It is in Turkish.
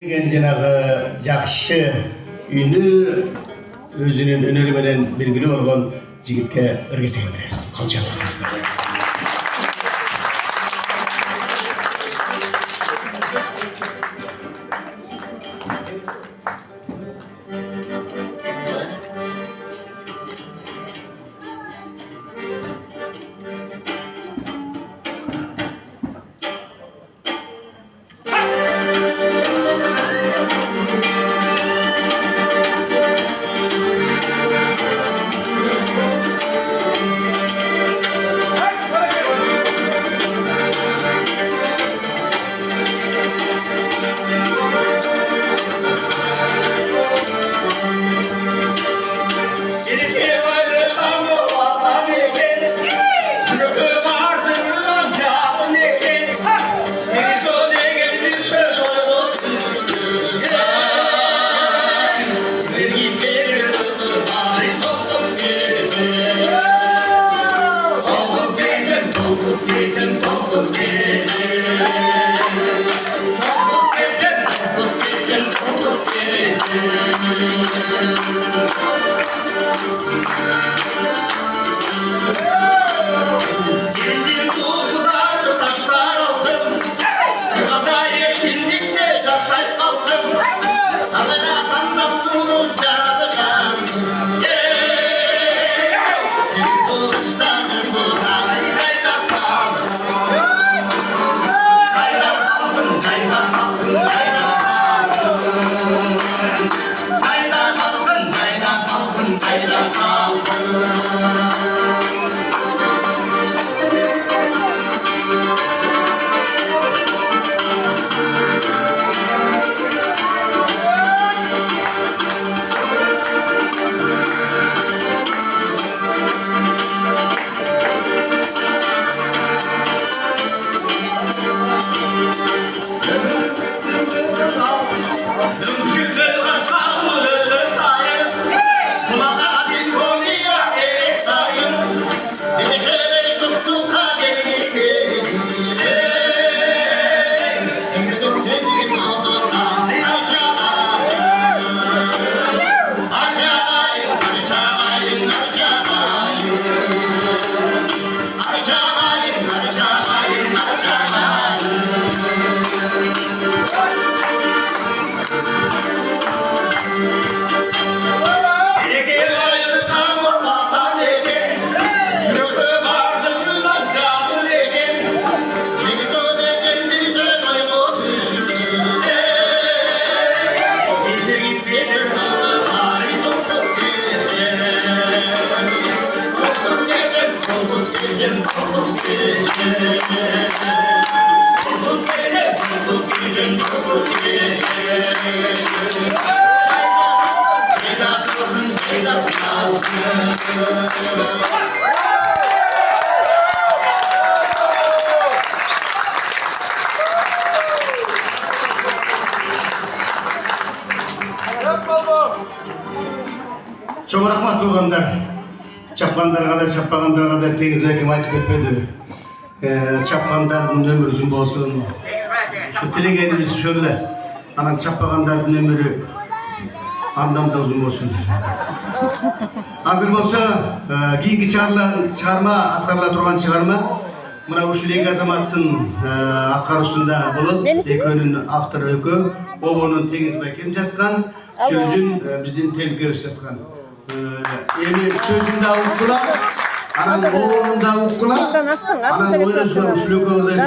Gencenağı jakşı ünü özünün öneri bilen belgili olgan jigitke ırgese endiriz. Kalçak olsunuzlar. Çok rahmat olganlar. Çapqanlarga da, çapmaganlarga da tegiz bekim aytıp ketmedi. Çapqandardın ömürü uzun bolsun. Şu tilegenimiz şöyle. Anan çapqagandardın ömürü andan da uzun bolsun. Hazır bolsa, kийинки чыгарма, аткарыла турган чыгарма мына ушул эки азаматтын аткаруусунда болот. Экөөнүн автору экөө. Обонун Теңиз Байкем жазган, сөзүн биздин Телкебиз жазган. Эми сөзүн да уккула, анан обонун да уккула, анан ойлошула ушул экөөлөр